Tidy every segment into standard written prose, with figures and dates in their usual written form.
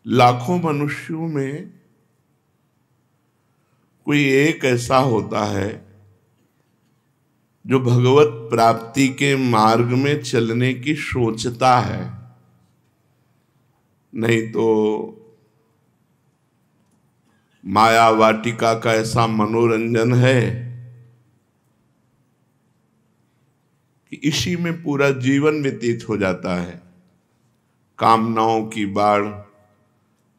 लाखों मनुष्यों में कोई एक ऐसा होता है जो भगवत प्राप्ति के मार्ग में चलने की सोचता है, नहीं तो माया वाटिका का ऐसा मनोरंजन है कि इसी में पूरा जीवन व्यतीत हो जाता है। कामनाओं की बाढ़,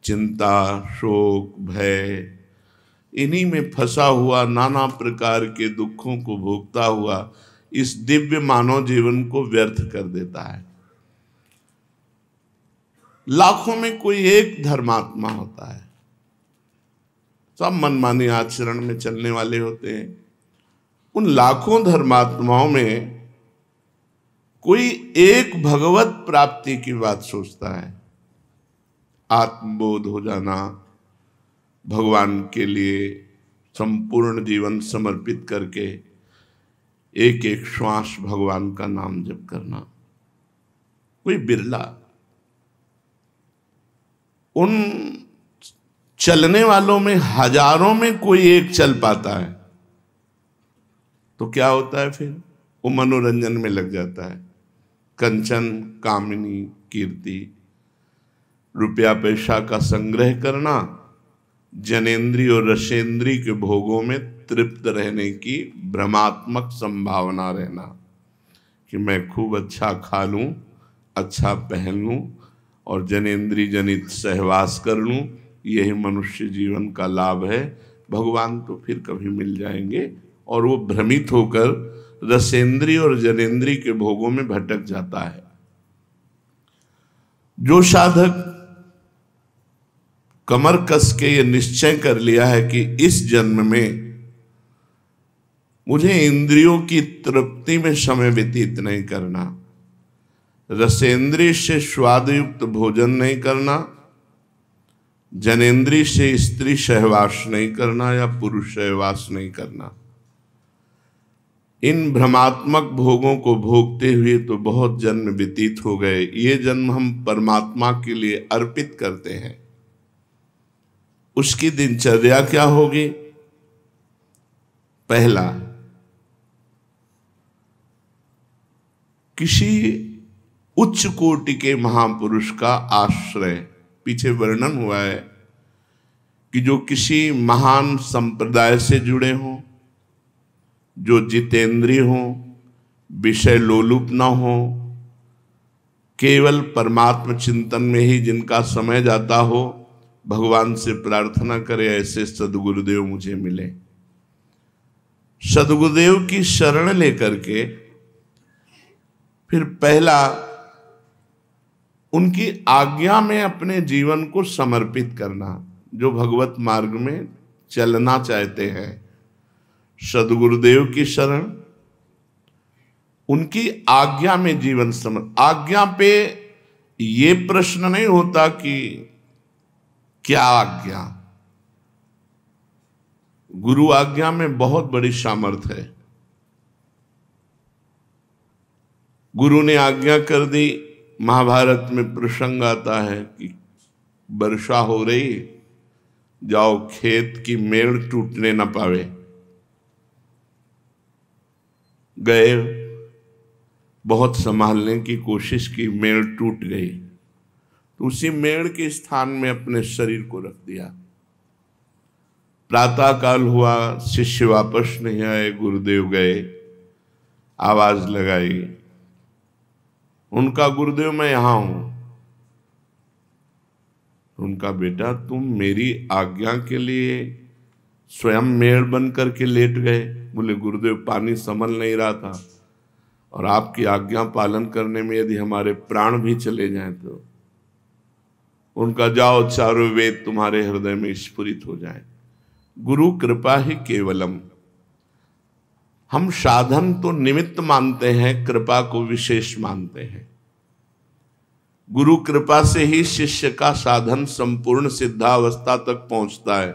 चिंता, शोक, भय, इन्हीं में फंसा हुआ नाना प्रकार के दुखों को भोगता हुआ इस दिव्य मानव जीवन को व्यर्थ कर देता है। लाखों में कोई एक धर्मात्मा होता है, सब मनमानी आचरण में चलने वाले होते हैं। उन लाखों धर्मात्माओं में कोई एक भगवत प्राप्ति की बात सोचता है, आत्मबोध हो जाना, भगवान के लिए संपूर्ण जीवन समर्पित करके एक एक श्वास भगवान का नाम जप करना। कोई बिरला। उन चलने वालों में हजारों में कोई एक चल पाता है, तो क्या होता है फिर? वो मनोरंजन में लग जाता है। कंचन, कामिनी, कीर्ति, रुपया पैसा का संग्रह करना, जनेन्द्रीय और रसेंद्रीय के भोगों में तृप्त रहने की भ्रमात्मक संभावना रहना कि मैं खूब अच्छा खा लूं, अच्छा पहन लूं और जनेन्द्रीय जनित सहवास कर लूं, यही मनुष्य जीवन का लाभ है। भगवान तो फिर कभी मिल जाएंगे, और वो भ्रमित होकर रसेंद्रीय और जनेन्द्रीय के भोगों में भटक जाता है। जो साधक कमर कस के ये निश्चय कर लिया है कि इस जन्म में मुझे इंद्रियों की तृप्ति में समय व्यतीत नहीं करना, रसेंद्रिय से स्वादयुक्त भोजन नहीं करना, जनेन्द्रिय से स्त्री सहवास नहीं करना या पुरुष सहवास नहीं करना, इन भ्रमात्मक भोगों को भोगते हुए तो बहुत जन्म व्यतीत हो गए। ये जन्म हम परमात्मा के लिए अर्पित करते हैं। उसकी दिनचर्या क्या होगी? पहला, किसी उच्च कोटि के महापुरुष का आश्रय। पीछे वर्णन हुआ है कि जो किसी महान संप्रदाय से जुड़े हों, जो जितेंद्रिय हों, विषय लोलुप न हो, केवल परमात्म चिंतन में ही जिनका समय जाता हो, भगवान से प्रार्थना करे ऐसे सदगुरुदेव मुझे मिले। सदगुरुदेव की शरण लेकर के फिर पहला उनकी आज्ञा में अपने जीवन को समर्पित करना। जो भगवत मार्ग में चलना चाहते हैं, सदगुरुदेव की शरण, उनकी आज्ञा में जीवन आज्ञा पे ये प्रश्न नहीं होता कि क्या आज्ञा। गुरु आज्ञा में बहुत बड़ी सामर्थ्य है। गुरु ने आज्ञा कर दी। महाभारत में प्रसंग आता है कि वर्षा हो रही, जाओ खेत की मेड़ टूटने न पावे। गए, बहुत संभालने की कोशिश की, मेड़ टूट गई, तो उसी मेड़ के स्थान में अपने शरीर को रख दिया। प्रातः काल हुआ, शिष्य वापस नहीं आए, गुरुदेव गए, आवाज लगाई, उनका गुरुदेव मैं यहां हूं। उनका बेटा तुम मेरी आज्ञा के लिए स्वयं मेड़ बन करके लेट गए। बोले गुरुदेव पानी संभल नहीं रहा था, और आपकी आज्ञा पालन करने में यदि हमारे प्राण भी चले जाएं तो। उनका जाओ चारों वेद तुम्हारे हृदय में स्फुरित हो जाए। गुरु कृपा ही केवलम। हम साधन तो निमित्त मानते हैं, कृपा को विशेष मानते हैं। गुरु कृपा से ही शिष्य का साधन संपूर्ण सिद्धावस्था तक पहुंचता है।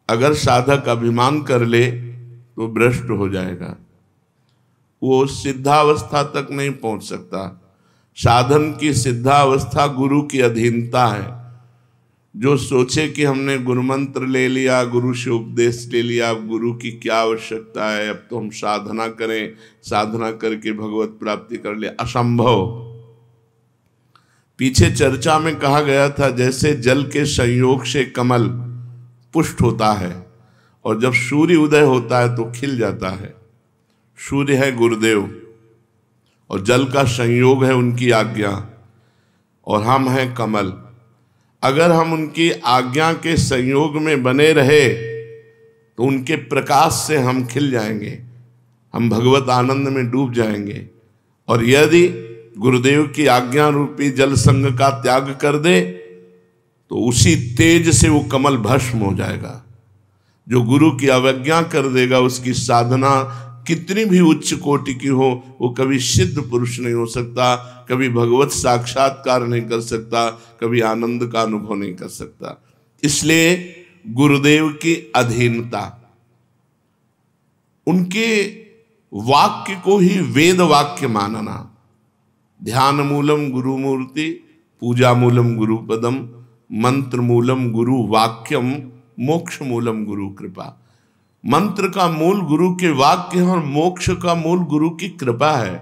अगर साधक अभिमान कर ले तो भ्रष्ट हो जाएगा, वो सिद्धावस्था तक नहीं पहुंच सकता। साधन की सिद्धावस्था गुरु की अधीनता है, जो सोचे कि हमने गुरु मंत्र ले लिया, गुरु से उपदेश ले लिया, अब गुरु की क्या आवश्यकता है, अब तो हम साधना करें, साधना करके भगवत प्राप्ति कर ले, असंभव। पीछे चर्चा में कहा गया था जैसे जल के संयोग से कमल पुष्ट होता है और जब सूर्य उदय होता है तो खिल जाता है। सूर्य है गुरुदेव और जल का संयोग है उनकी आज्ञा, और हम हैं कमल। अगर हम उनकी आज्ञा के संयोग में बने रहे तो उनके प्रकाश से हम खिल जाएंगे, हम भगवत आनंद में डूब जाएंगे। और यदि गुरुदेव की आज्ञा रूपी जल संग का त्याग कर दे तो उसी तेज से वो कमल भस्म हो जाएगा। जो गुरु की अवज्ञा कर देगा उसकी साधना कितनी भी उच्च कोटि की हो, वो कभी सिद्ध पुरुष नहीं हो सकता, कभी भगवत साक्षात्कार नहीं कर सकता, कभी आनंद का अनुभव नहीं कर सकता। इसलिए गुरुदेव की अधीनता, उनके वाक्य को ही वेद वाक्य मानना। ध्यान मूलम गुरु मूर्ति, पूजा मूलम गुरु पदम, मंत्र मूलम गुरु वाक्यम, मोक्ष मूलम गुरु कृपा। मंत्र का मूल गुरु के वाक्य है और मोक्ष का मूल गुरु की कृपा है।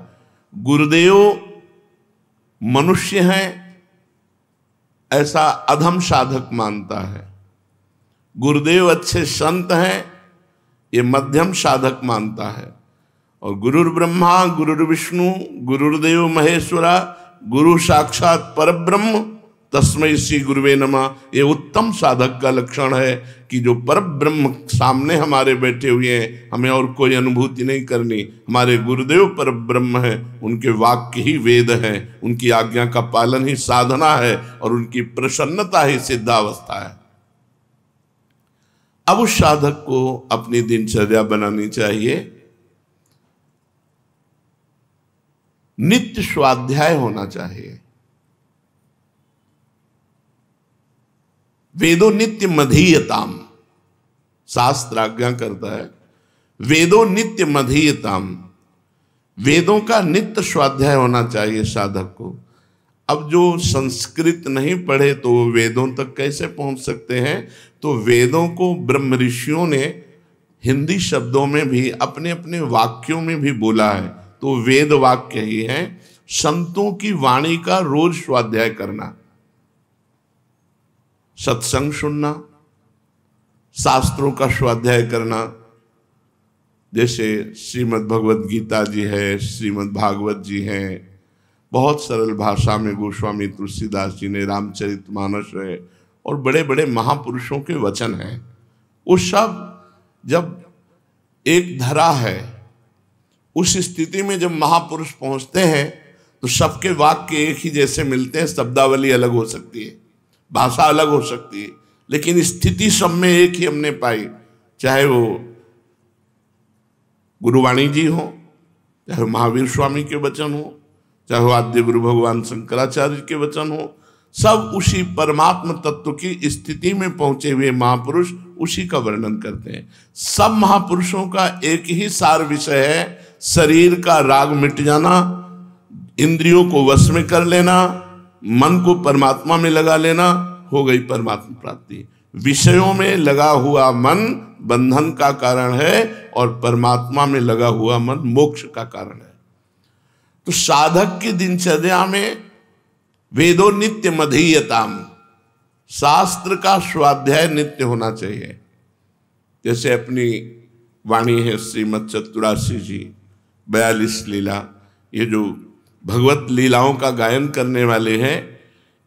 गुरुदेव मनुष्य हैं ऐसा अधम साधक मानता है, गुरुदेव अच्छे संत हैं ये मध्यम साधक मानता है, और गुरुर् ब्रह्मा गुरुर्विष्णु गुरुर्देव महेश्वरा गुरु साक्षात परब्रह्म तस्मै श्री गुरुवे नमः, ये उत्तम साधक का लक्षण है कि जो परब्रह्म सामने हमारे बैठे हुए हैं, हमें और कोई अनुभूति नहीं करनी, हमारे गुरुदेव परब्रह्म है, उनके वाक्य ही वेद है, उनकी आज्ञा का पालन ही साधना है और उनकी प्रसन्नता ही सिद्धावस्था है। अब उस साधक को अपनी दिनचर्या बनानी चाहिए, नित्य स्वाध्याय होना चाहिए। वेदो नित्य मधीयताम, शास्त्र आज्ञा करता है वेदो नित्य मधीयताम, वेदों का नित्य स्वाध्याय होना चाहिए साधक को। अब जो संस्कृत नहीं पढ़े तो वेदों तक कैसे पहुंच सकते हैं? तो वेदों को ब्रह्म ऋषियों ने हिंदी शब्दों में भी अपने अपने वाक्यों में भी बोला है, तो वेद वाक्य ही है। संतों की वाणी का रोज स्वाध्याय करना, सत्संग सुनना, शास्त्रों का स्वाध्याय करना, जैसे श्रीमद् भगवत गीता जी है, श्रीमद् भागवत जी हैं, बहुत सरल भाषा में गोस्वामी तुलसीदास जी ने रामचरितमानस है, और बड़े बड़े महापुरुषों के वचन हैं। वो सब जब एक धरा है, उस स्थिति में जब महापुरुष पहुंचते हैं तो सबके वाक्य एक ही जैसे मिलते हैं। शब्दावली अलग हो सकती है, भाषा अलग हो सकती है, लेकिन स्थिति सब में एक ही हमने पाई। चाहे वो गुरुवाणी जी हो, चाहे महावीर स्वामी के वचन हो, चाहे वो आद्य गुरु भगवान शंकराचार्य के वचन हो, सब उसी परमात्म तत्व की स्थिति में पहुंचे हुए महापुरुष उसी का वर्णन करते हैं। सब महापुरुषों का एक ही सार विषय है, शरीर का राग मिट जाना, इंद्रियों को वश में कर लेना, मन को परमात्मा में लगा लेना, हो गई परमात्मा प्राप्ति। विषयों में लगा हुआ मन बंधन का कारण है और परमात्मा में लगा हुआ मन मोक्ष का कारण है। तो साधक की दिनचर्या में वेदो नित्य मधीयताम, शास्त्र का स्वाध्याय नित्य होना चाहिए। जैसे अपनी वाणी है श्रीमद् चतुरासी जी, 42 लीला, ये जो भगवत लीलाओं का गायन करने वाले हैं,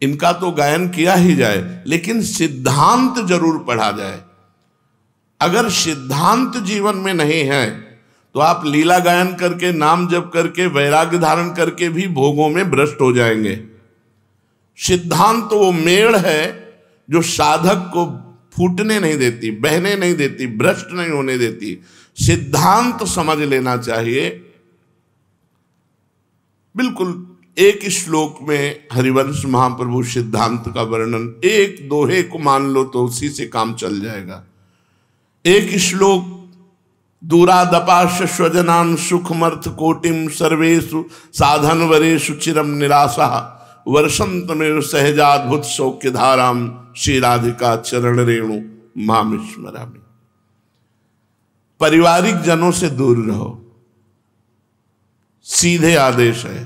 इनका तो गायन किया ही जाए, लेकिन सिद्धांत जरूर पढ़ा जाए। अगर सिद्धांत जीवन में नहीं है तो आप लीला गायन करके, नाम जप करके, वैराग्य धारण करके भी भोगों में भ्रष्ट हो जाएंगे। सिद्धांत तो वो मेड़ है जो साधक को फूटने नहीं देती, बहने नहीं देती, भ्रष्ट नहीं होने देती। सिद्धांत समझ लेना चाहिए। बिल्कुल एक श्लोक में हरिवंश महाप्रभु सिद्धांत का वर्णन, एक दोहे को मान लो तो उसी से काम चल जाएगा। एक श्लोक, दूरादपाश स्वजनान सुखमर्थ कोटिम सर्वेषु साधन वरेषु चिरम निराशा वर्षंत में सहजाद्भुत सौख्य धाराम श्री राधिका चरण रेणु मामिस्मरामि। पारिवारिक जनों से दूर रहो, सीधे आदेश है।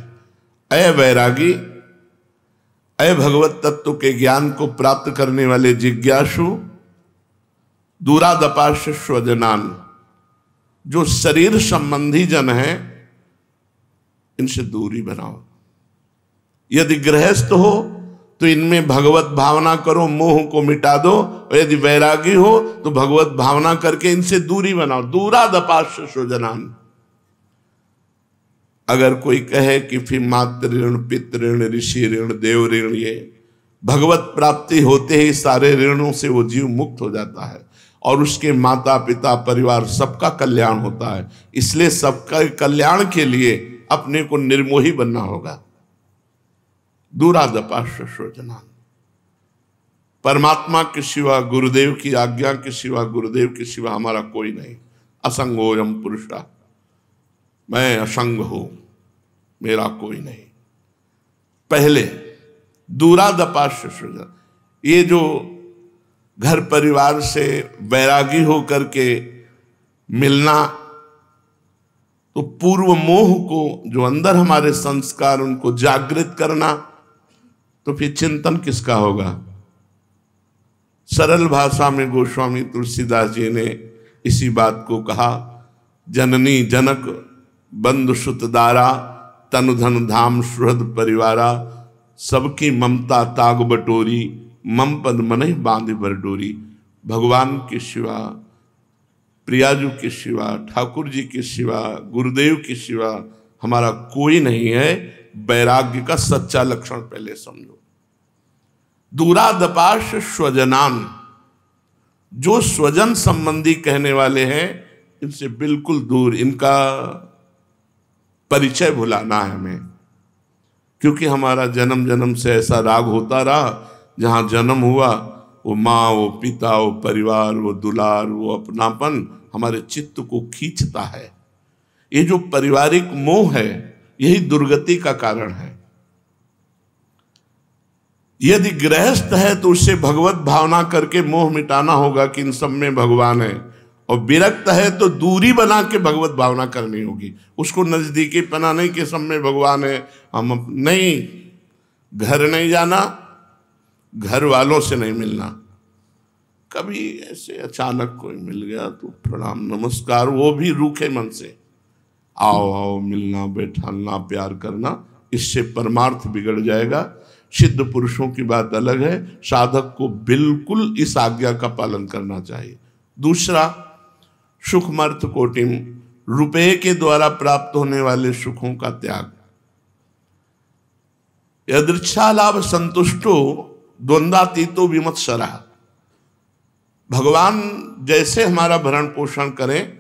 अय वैरागी, अय भगवत तत्व के ज्ञान को प्राप्त करने वाले जिज्ञासु, दूरादपाश्य स्वजनान, जो शरीर संबंधी जन हैं इनसे दूरी बनाओ। यदि गृहस्थ हो तो इनमें भगवत भावना करो, मोह को मिटा दो, और यदि वैरागी हो तो भगवत भावना करके इनसे दूरी बनाओ। दूरादपाश्य स्वजनान। अगर कोई कहे कि फिर मातृ ऋण, पितृ ऋण, ऋषि ऋण, देव ऋण, ये भगवत प्राप्ति होते ही सारे ऋणों से वो जीव मुक्त हो जाता है और उसके माता पिता परिवार सबका कल्याण होता है। इसलिए सबका कल्याण के लिए अपने को निर्मोही बनना होगा। दूरादपाश्य स्वजनान। परमात्मा के सिवा, गुरुदेव की आज्ञा के सिवा, गुरुदेव के सिवा हमारा कोई नहीं। असंगोयम पुरुषा, मैं असंग हूं, मेरा कोई नहीं। पहले दूरादपाश्य स्वजन, ये जो घर परिवार से वैरागी होकर के मिलना, तो पूर्व मोह को, जो अंदर हमारे संस्कार, उनको जागृत करना, तो फिर चिंतन किसका होगा? सरल भाषा में गोस्वामी तुलसीदास जी ने इसी बात को कहा। जननी जनक बंधु सुतदारा, तनु धन धाम सुहृद परिवारा, सबकी ममता ताग बटोरी, मम पद मनहि बांधे बरडोरी। भगवान के सिवा, प्रियाजू के सिवा, ठाकुर जी के सिवा, गुरुदेव के सिवा हमारा कोई नहीं है। वैराग्य का सच्चा लक्षण पहले समझो। दूरादपाश्य स्वजनान, जो स्वजन संबंधी कहने वाले हैं इनसे बिल्कुल दूर, इनका परिचय भुलाना है हमें। क्योंकि हमारा जन्म जन्म से ऐसा राग होता रहा, जहां जन्म हुआ वो माँ, वो पिता, वो परिवार, वो दुलार, वो अपनापन हमारे चित्त को खींचता है। ये जो पारिवारिक मोह है यही दुर्गति का कारण है। यदि गृहस्थ है तो उससे भगवत भावना करके मोह मिटाना होगा कि इन सब में भगवान है, और विरक्त है तो दूरी बना के भगवत भावना करनी होगी। उसको नजदीकी पना नहीं कि सब में भगवान है, हम नहीं, घर नहीं जाना, घर वालों से नहीं मिलना। कभी ऐसे अचानक कोई मिल गया तो प्रणाम नमस्कार, वो भी रूखे मन से, आओ आओ, मिलना बैठाना प्यार करना, इससे परमार्थ बिगड़ जाएगा। सिद्ध पुरुषों की बात अलग है, साधक को बिल्कुल इस आज्ञा का पालन करना चाहिए। दूसरा, सुखमर्थ कोटिम, रुपये के द्वारा प्राप्त होने वाले सुखों का त्याग। यदृच्छा लाभ संतुष्टो द्वंद्वातीतो विमत्सरा। भगवान जैसे हमारा भरण पोषण करें,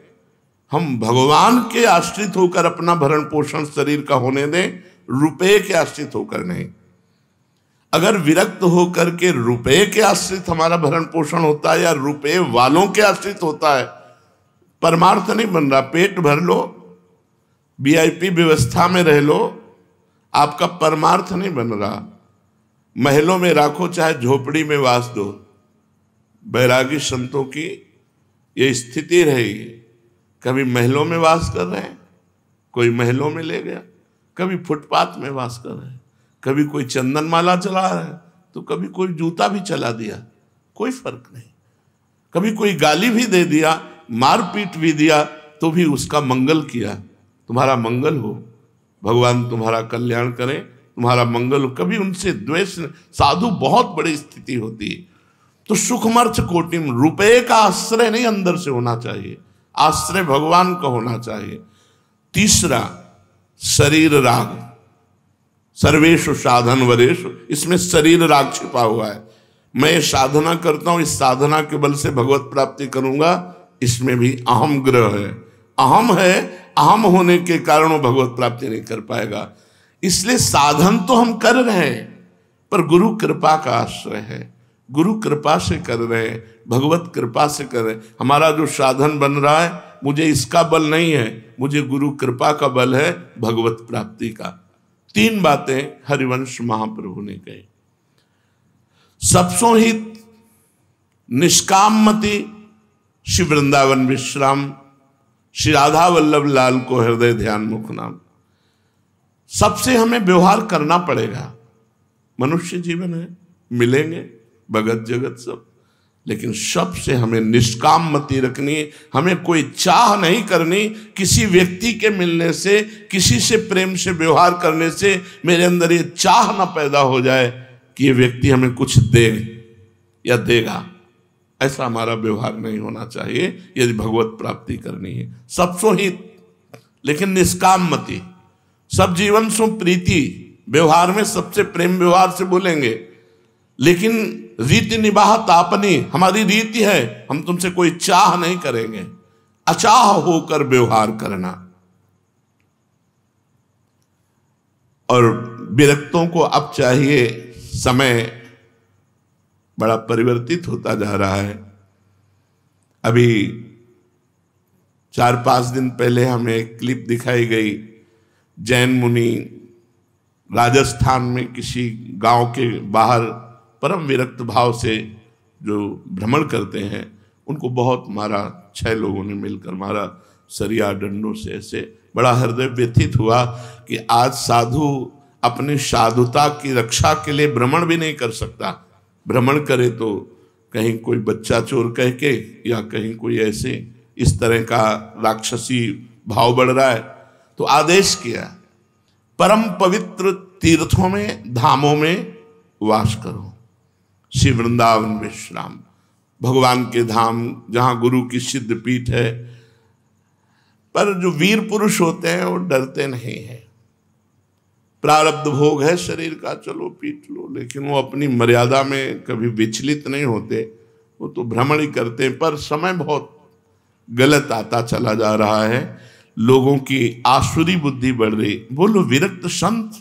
हम भगवान के आश्रित होकर अपना भरण पोषण शरीर का होने दें, रुपये के आश्रित होकर नहीं। अगर विरक्त होकर के रुपये के आश्रित हमारा भरण पोषण होता है या रुपये वालों के आश्रित होता है, परमार्थ नहीं बन रहा। पेट भर लो, वीआईपी व्यवस्था में रह लो, आपका परमार्थ नहीं बन रहा। महलों में राखो चाहे झोपड़ी में वास दो। बैरागी संतों की ये स्थिति रहेगी। कभी महलों में वास कर रहे हैं, कोई महलों में ले गया, कभी फुटपाथ में वास कर रहे हैं, कभी कोई चंदन माला चला रहा है तो कभी कोई जूता भी चला दिया, कोई फर्क नहीं। कभी कोई गाली भी दे दिया, मारपीट भी दिया, तो भी उसका मंगल किया। तुम्हारा मंगल हो, भगवान तुम्हारा कल्याण करें, तुम्हारा मंगल हो। कभी उनसे द्वेष, साधु बहुत बड़ी स्थिति होती है। तो सुखमर्थ कोटिम, रुपये का आश्रय नहीं अंदर से होना चाहिए, आश्रय भगवान का होना चाहिए। तीसरा, शरीर राग, सर्वेषु साधन वरेषु, इसमें शरीर राग छिपा हुआ है। मैं साधना करता हूं, इस साधना के बल से भगवत प्राप्ति करूंगा, इसमें भी अहम ग्रह है। अहम है, अहम होने के कारण वो भगवत प्राप्ति नहीं कर पाएगा। इसलिए साधन तो हम कर रहे हैं, पर गुरु कृपा का आश्रय है। गुरु कृपा से कर रहे हैं, भगवत कृपा से कर रहे हैं। हमारा जो साधन बन रहा है, मुझे इसका बल नहीं है, मुझे गुरु कृपा का बल है, भगवत प्राप्ति का। 3 बातें हरिवंश महाप्रभु ने कही। सबसो हित निष्कामति श्री वृंदावन विश्राम, श्री राधा वल्लभ लाल को हृदय ध्यान मुख नाम। सबसे हमें व्यवहार करना पड़ेगा। मनुष्य जीवन है, मिलेंगे भगत जगत सब, लेकिन सबसे हमें निष्काम मति रखनी है। हमें कोई चाह नहीं करनी किसी व्यक्ति के मिलने से, किसी से प्रेम से व्यवहार करने से मेरे अंदर ये चाह ना पैदा हो जाए कि ये व्यक्ति हमें कुछ दे या देगा। ऐसा हमारा व्यवहार नहीं होना चाहिए यदि भगवत प्राप्ति करनी है। सबसो हित, लेकिन निष्काम मति। सब जीवन सो प्रीति, व्यवहार में सबसे प्रेम व्यवहार से बोलेंगे, लेकिन रीति निबाह तापनी, हमारी रीति है, हम तुमसे कोई चाह नहीं करेंगे। अचाह होकर व्यवहार करना। और विरक्तों को अब चाहिए, समय बड़ा परिवर्तित होता जा रहा है। अभी 4-5 दिन पहले हमें एक क्लिप दिखाई गई, जैन मुनि राजस्थान में किसी गांव के बाहर परम विरक्त भाव से जो भ्रमण करते हैं, उनको बहुत मारा, 6 लोगों ने मिलकर मारा सरिया डंडों से। ऐसे बड़ा हृदय व्यथित हुआ कि आज साधु अपनी साधुता की रक्षा के लिए भ्रमण भी नहीं कर सकता। भ्रमण करे तो कहीं कोई बच्चा चोर कह के, या कहीं कोई ऐसे इस तरह का राक्षसी भाव बढ़ रहा है। तो आदेश किया, परम पवित्र तीर्थों में, धामों में वास करो। श्री वृंदावन विश्राम, भगवान के धाम जहां गुरु की सिद्ध पीठ है। पर जो वीर पुरुष होते हैं वो डरते नहीं हैं। प्रारब्ध भोग है शरीर का, चलो पीट लो, लेकिन वो अपनी मर्यादा में कभी विचलित नहीं होते। वो तो भ्रमण ही करते हैं। पर समय बहुत गलत आता चला जा रहा है, लोगों की आसुरी बुद्धि बढ़ रही। बोलो विरक्त संत,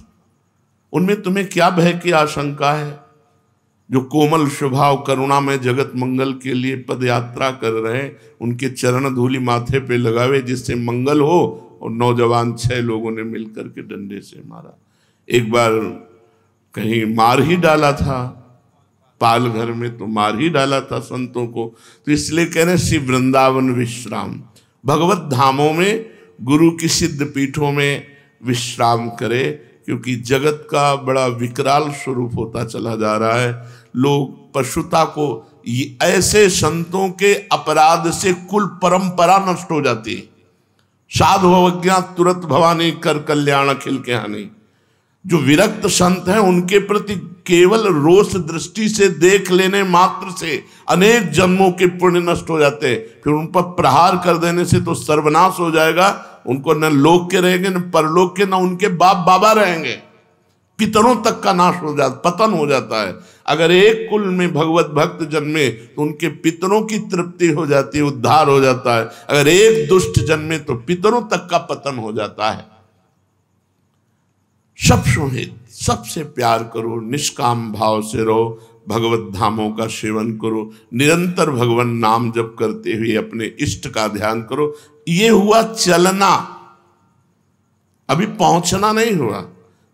उनमें तुम्हें क्या भय की आशंका है? जो कोमल स्वभाव करुणा में जगत मंगल के लिए पद यात्रा कर रहे हैं, उनके चरण धूलि माथे पे लगावे जिससे मंगल हो। और नौजवान 6 लोगों ने मिलकर के डंडे से मारा। एक बार कहीं मार ही डाला था, पाल घर में तो मार ही डाला था संतों को। तो इसलिए कह रहे श्री वृंदावन विश्राम, भगवत धामों में, गुरु की सिद्ध पीठों में विश्राम करे, क्योंकि जगत का बड़ा विकराल स्वरूप होता चला जा रहा है। लोग पशुता को, ऐसे संतों के अपराध से कुल परंपरा नष्ट हो जाती है। साधु अवज्ञा तुरंत भवानी कर कल्याण अखिल के हानि। जो विरक्त संत हैं उनके प्रति केवल रोष दृष्टि से देख लेने मात्र से अनेक जन्मों के पुण्य नष्ट हो जाते हैं। फिर उन पर प्रहार कर देने से तो सर्वनाश हो जाएगा। उनको न लोक के रहेंगे, न परलोक के, न उनके बाप बाबा रहेंगे। पितरों तक का नाश हो जाता, पतन हो जाता है। अगर एक कुल में भगवत भक्त जन्मे तो उनके पितरों की तृप्ति हो जाती है, उद्धार हो जाता है। अगर एक दुष्ट जन्मे तो पितरों तक का पतन हो जाता है। सब सुहित, सबसे प्यार करो, निष्काम भाव से रहो, भगवत धामों का सेवन करो, निरंतर भगवान नाम जप करते हुए अपने इष्ट का ध्यान करो। ये हुआ चलना, अभी पहुंचना नहीं हुआ।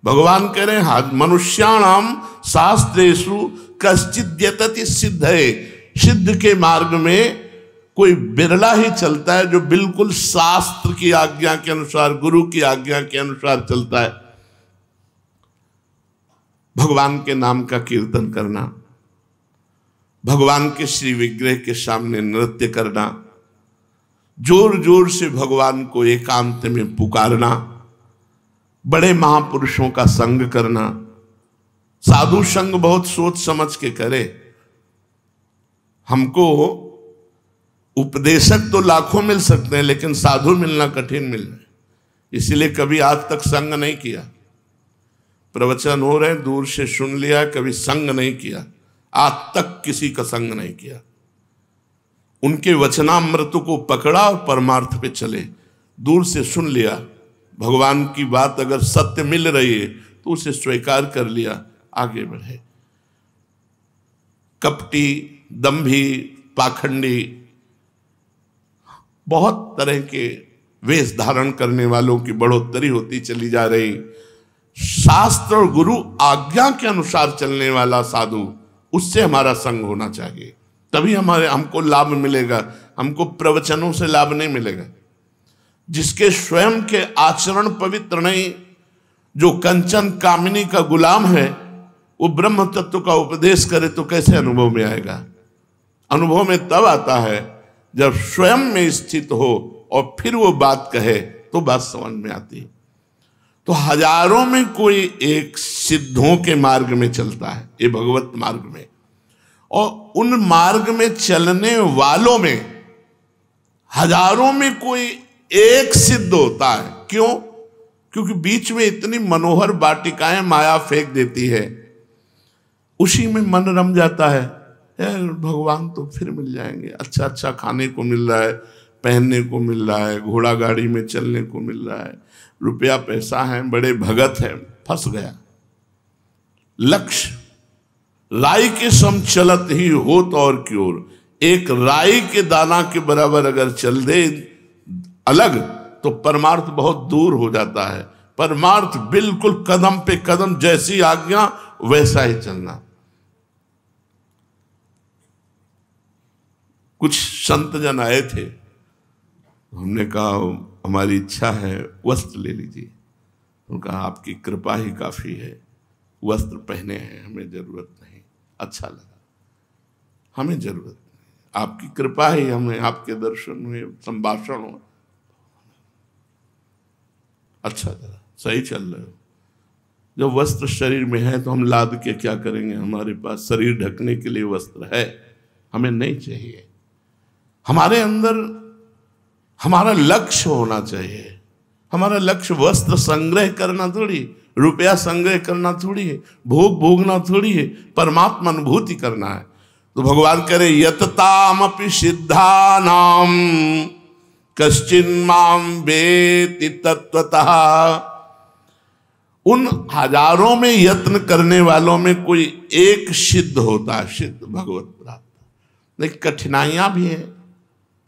भगवान कह रहे हैं मनुष्याणाम शास्त्रेषु कश्चिद् यतति सिद्धये। सिद्ध के मार्ग में कोई बिरला ही चलता है जो बिल्कुल शास्त्र की आज्ञा के अनुसार, गुरु की आज्ञा के अनुसार चलता है। भगवान के नाम का कीर्तन करना, भगवान के श्री विग्रह के सामने नृत्य करना, जोर जोर से भगवान को एकांत में पुकारना, बड़े महापुरुषों का संग करना। साधु संग बहुत सोच समझ के करे। हमको उपदेशक तो लाखों मिल सकते हैं, लेकिन साधु मिलना कठिन मिल रहा है। इसलिए कभी आज तक संग नहीं किया। प्रवचन हो रहे, दूर से सुन लिया, कभी संग नहीं किया। आज तक किसी का संग नहीं किया। उनके वचनामृत को पकड़ा और परमार्थ पे चले। दूर से सुन लिया, भगवान की बात अगर सत्य मिल रही है तो उसे स्वीकार कर लिया, आगे बढ़े। कपटी, दंभी, पाखंडी, बहुत तरह के वेश धारण करने वालों की बढ़ोतरी होती चली जा रही। शास्त्र और गुरु आज्ञा के अनुसार चलने वाला साधु, उससे हमारा संग होना चाहिए, तभी हमको लाभ मिलेगा। हमको प्रवचनों से लाभ नहीं मिलेगा। जिसके स्वयं के आचरण पवित्र नहीं, जो कंचन कामिनी का गुलाम है, वो ब्रह्म तत्व का उपदेश करे तो कैसे अनुभव में आएगा? अनुभव में तब आता है जब स्वयं में स्थित हो और फिर वो बात कहे तो बात समझ में आती है। तो हजारों में कोई एक सिद्धों के मार्ग में चलता है, ये भगवत मार्ग में, और उन मार्ग में चलने वालों में हजारों में कोई एक सिद्ध होता है। क्यों? क्योंकि बीच में इतनी मनोहर वाटिकाएं माया फेंक देती है, उसी में मन रम जाता है। भगवान तो फिर मिल जाएंगे, अच्छा अच्छा खाने को मिल रहा है, पहनने को मिल रहा है, घोड़ा गाड़ी में चलने को मिल रहा है, रुपया पैसा है, बड़े भगत हैं। फंस गया। लक्ष्य राई के सम चलत ही होत और क्योर, एक राई के दाना के बराबर अगर चल दे अलग तो परमार्थ बहुत दूर हो जाता है। परमार्थ बिल्कुल कदम पे कदम, जैसी आज्ञा वैसा ही चलना। कुछ संत जन आए थे, हमने कहा हमारी इच्छा है वस्त्र ले लीजिए। उन्होंने कहा आपकी कृपा ही काफी है, वस्त्र पहने हैं, हमें जरूरत नहीं। अच्छा लगा, हमें जरूरत नहीं, आपकी कृपा ही हमें, आपके दर्शन हुए, संभाषण हुआ, अच्छा लगा, सही चल रहे हो। जब वस्त्र शरीर में है तो हम लाद के क्या करेंगे? हमारे पास शरीर ढकने के लिए वस्त्र है, हमें नहीं चाहिए। हमारे अंदर हमारा लक्ष्य होना चाहिए। हमारा लक्ष्य वस्त्र संग्रह करना थोड़ी, रुपया संग्रह करना थोड़ी है, भोग भोगना थोड़ी है, परमात्मा अनुभूति करना है। तो भगवान करे यततामपि सिद्धानाम कश्चिन्माम वेति तत्वतः। उन हजारों में यत्न करने वालों में कोई एक सिद्ध होता है, सिद्ध भगवत प्राप्त। लेकिन कठिनाइयां भी हैं,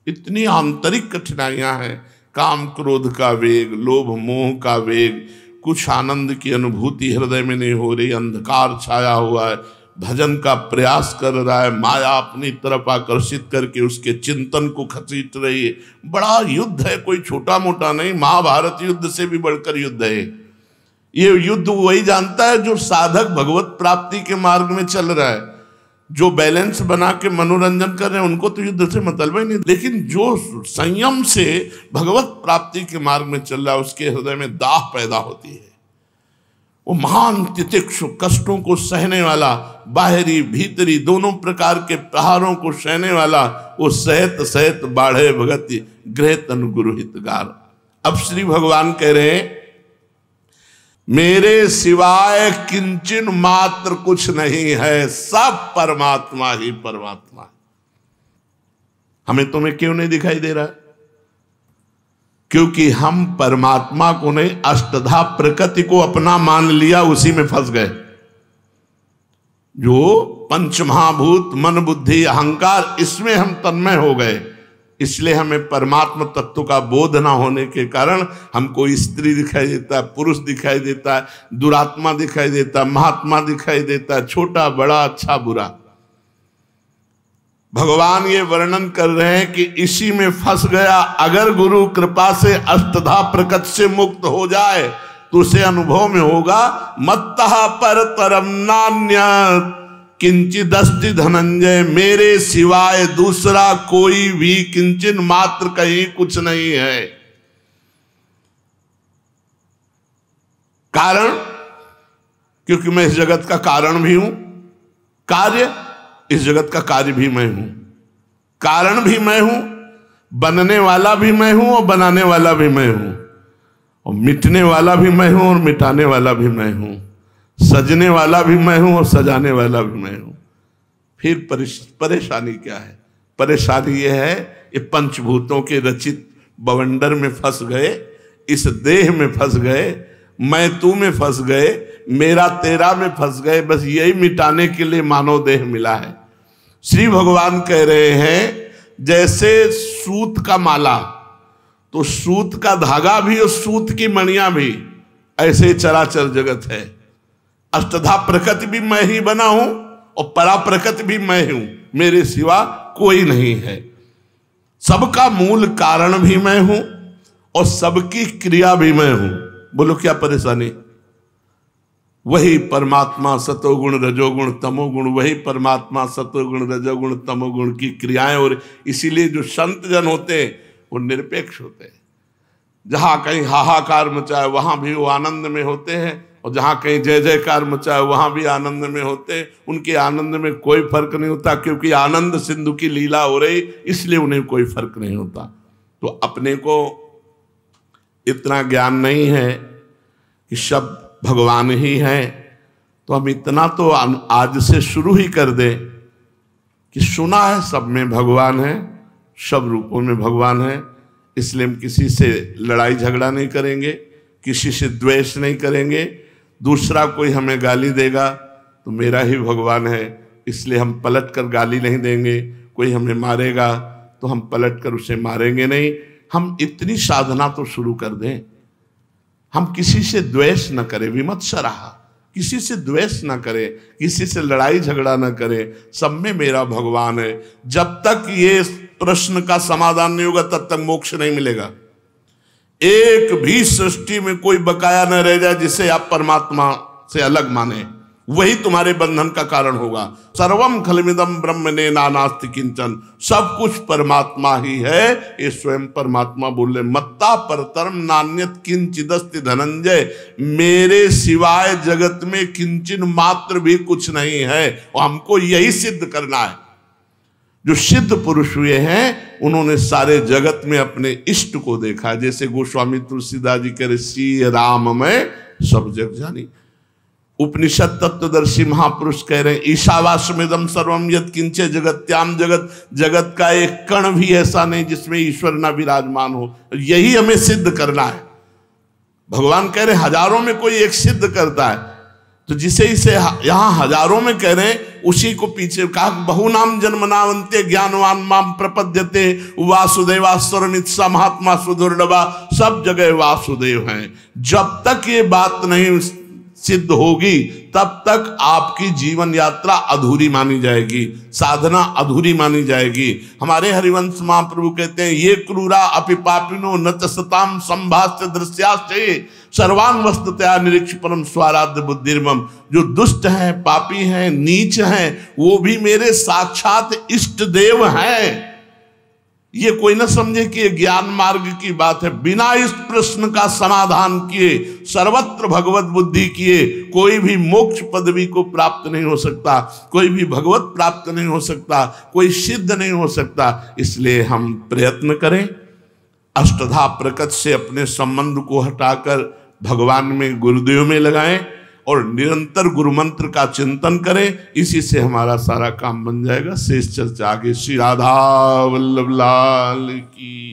इतनी आंतरिक कठिनाइयां हैं। काम क्रोध का वेग, लोभ मोह का वेग, कुछ आनंद की अनुभूति हृदय में नहीं हो रही, अंधकार छाया हुआ है, भजन का प्रयास कर रहा है, माया अपनी तरफ आकर्षित करके उसके चिंतन को खसीट रही है। बड़ा युद्ध है, कोई छोटा मोटा नहीं, महाभारत युद्ध से भी बढ़कर युद्ध है। ये युद्ध वही जानता है जो साधक भगवत प्राप्ति के मार्ग में चल रहा है। जो बैलेंस बना के मनोरंजन कर रहे हैं उनको तो युद्ध से मतलब ही नहीं, लेकिन जो संयम से भगवत प्राप्ति के मार्ग में चल रहा है उसके हृदय में दाह पैदा होती है। वो महान तितिक्षु, कष्टों को सहने वाला, बाहरी भीतरी दोनों प्रकार के प्रहारों को सहने वाला, वो सहत सहत बाढ़े भगति गृह तनु गुरु हितगार। अब श्री भगवान कह रहे हैं मेरे सिवाय किंचन मात्र कुछ नहीं है, सब परमात्मा ही परमात्मा है। हमें तुम्हें क्यों नहीं दिखाई दे रहा? क्योंकि हम परमात्मा को नहीं, अष्टधा प्रकृति को अपना मान लिया, उसी में फंस गए। जो पंच महाभूत मन बुद्धि अहंकार, इसमें हम तन्मय हो गए। इसलिए हमें परमात्मा तत्व का बोध ना होने के कारण हमको स्त्री दिखाई देता है, पुरुष दिखाई देता है, दुरात्मा दिखाई देता है, महात्मा दिखाई देता है, छोटा बड़ा अच्छा बुरा। भगवान ये वर्णन कर रहे हैं कि इसी में फंस गया। अगर गुरु कृपा से अष्टधा प्रकृति से मुक्त हो जाए तो उसे अनुभव में होगा मत्तः परतरम नान्यत् किंचिदस्ति धनंजय, मेरे सिवाय दूसरा कोई भी किंचन मात्र कहीं कुछ नहीं है। कारण, क्योंकि मैं इस जगत का कारण भी हूं, कार्य, इस जगत का कार्य भी मैं हूं, कारण भी मैं हूं, बनने वाला भी मैं हूं और बनाने वाला भी मैं हूं, और मिटने वाला भी मैं हूं और मिटाने वाला भी मैं हूं, सजने वाला भी मैं हूं और सजाने वाला भी मैं हूं। फिर परेशानी क्या है? परेशानी यह है ये पंचभूतों के रचित बवंडर में फंस गए, इस देह में फंस गए, मैं तू में फंस गए, मेरा तेरा में फंस गए। बस यही मिटाने के लिए मानव देह मिला है। श्री भगवान कह रहे हैं जैसे सूत का माला, तो सूत का धागा भी और सूत की मणियां भी ऐसे चराचर जगत है। अष्टधा प्रकृति भी मैं ही बना हूं और परा प्रकृति भी मैं हूं, मेरे सिवा कोई नहीं है। सबका मूल कारण भी मैं हूं और सबकी क्रिया भी मैं हूं। बोलो क्या परेशानी? वही परमात्मा सतोगुण रजोगुण तमोगुण, वही परमात्मा सतोगुण रजोगुण तमोगुण की क्रियाएं। और इसीलिए जो संत जन होते हैं वो निरपेक्ष होते हैं। जहां कहीं हाहाकार मचाए वहां भी वो आनंद में होते हैं, और जहां कहीं जय जयकार मचाए वहां भी आनंद में होते हैं। उनके आनंद में कोई फर्क नहीं होता, क्योंकि आनंद सिंधु की लीला हो रही, इसलिए उन्हें कोई फर्क नहीं होता। तो अपने को इतना ज्ञान नहीं है कि सब भगवान ही है, तो हम इतना तो आज से शुरू ही कर दें कि सुना है सब में भगवान है, सब रूपों में भगवान है, इसलिए हम किसी से लड़ाई झगड़ा नहीं करेंगे, किसी से द्वेष नहीं करेंगे। दूसरा कोई हमें गाली देगा तो मेरा ही भगवान है, इसलिए हम पलट कर गाली नहीं देंगे। कोई हमें मारेगा तो हम पलट कर उसे मारेंगे नहीं। हम इतनी साधना तो शुरू कर दें, हम किसी से द्वेष न करें, विमत्सराः, किसी से द्वेष न करें, किसी से लड़ाई झगड़ा न करें, सब में मेरा भगवान है। जब तक ये प्रश्न का समाधान नहीं होगा तब तक मोक्ष नहीं मिलेगा। एक भी सृष्टि में कोई बकाया न रह जाए जिसे आप परमात्मा से अलग माने, वही तुम्हारे बंधन का कारण होगा। सर्वम खलमिदम ब्रह्मणे नानास्ति किंचन, सब कुछ परमात्मा ही है, ये स्वयं परमात्मा बोले। मत्ता परतरम नान्यत किंचिदस्ति धनंजय, मेरे सिवाय जगत में किंचन मात्र भी कुछ नहीं है, और हमको यही सिद्ध करना है। जो सिद्ध पुरुष हुए हैं उन्होंने सारे जगत में अपने इष्ट को देखा, जैसे गोस्वामी तुलसीदास जी कह रहे, श्री राम में सब जग जानी। उपनिषद तत्वदर्शी महापुरुष कह रहे हैं, ईशावास्यमिदं सर्वम यत् किंचे जगत्याम जगत, जगत का एक कण भी ऐसा नहीं जिसमें ईश्वर ना विराजमान हो। यही हमें सिद्ध करना है। भगवान कह रहे हजारों में कोई एक सिद्ध करता है, तो जिसे इसे यहां हजारों में कह रहे हैं उसी को पीछे कहा, बहुनाम जन्मनावंते ज्ञानवान माम प्रपद्यते वासुदेवास्वरमित स महात्मा सुदुर्लभा, सब जगह वासुदेव हैं। जब तक ये बात नहीं सिद्ध होगी तब तक आपकी जीवन यात्रा अधूरी मानी जाएगी, साधना अधूरी मानी जाएगी। हमारे हरिवंश महाप्रभु कहते हैं, ये क्रूरा अपि पापिनो न च सताम संभाष्य दृश्याश्चये सर्वान वस्तुतया निरीक्ष परम स्वाराध्य बुद्धिर्मम। जो दुष्ट हैं, पापी हैं, नीच हैं, वो भी मेरे साक्षात इष्ट देव हैं। ये कोई न समझे कि ये ज्ञान मार्ग की बात है। बिना इस प्रश्न का समाधान किए, सर्वत्र भगवत बुद्धि किए, कोई भी मोक्ष पदवी को प्राप्त नहीं हो सकता, कोई भी भगवत प्राप्त नहीं हो सकता, कोई सिद्ध नहीं हो सकता। इसलिए हम प्रयत्न करें, अष्टधा प्रकृति से अपने संबंध को हटाकर भगवान में, गुरुदेव में लगाएं और निरंतर गुरु मंत्र का चिंतन करें। इसी से हमारा सारा काम बन जाएगा। शेष चर्चा आगे। श्री राधा वल्लभ लाल की।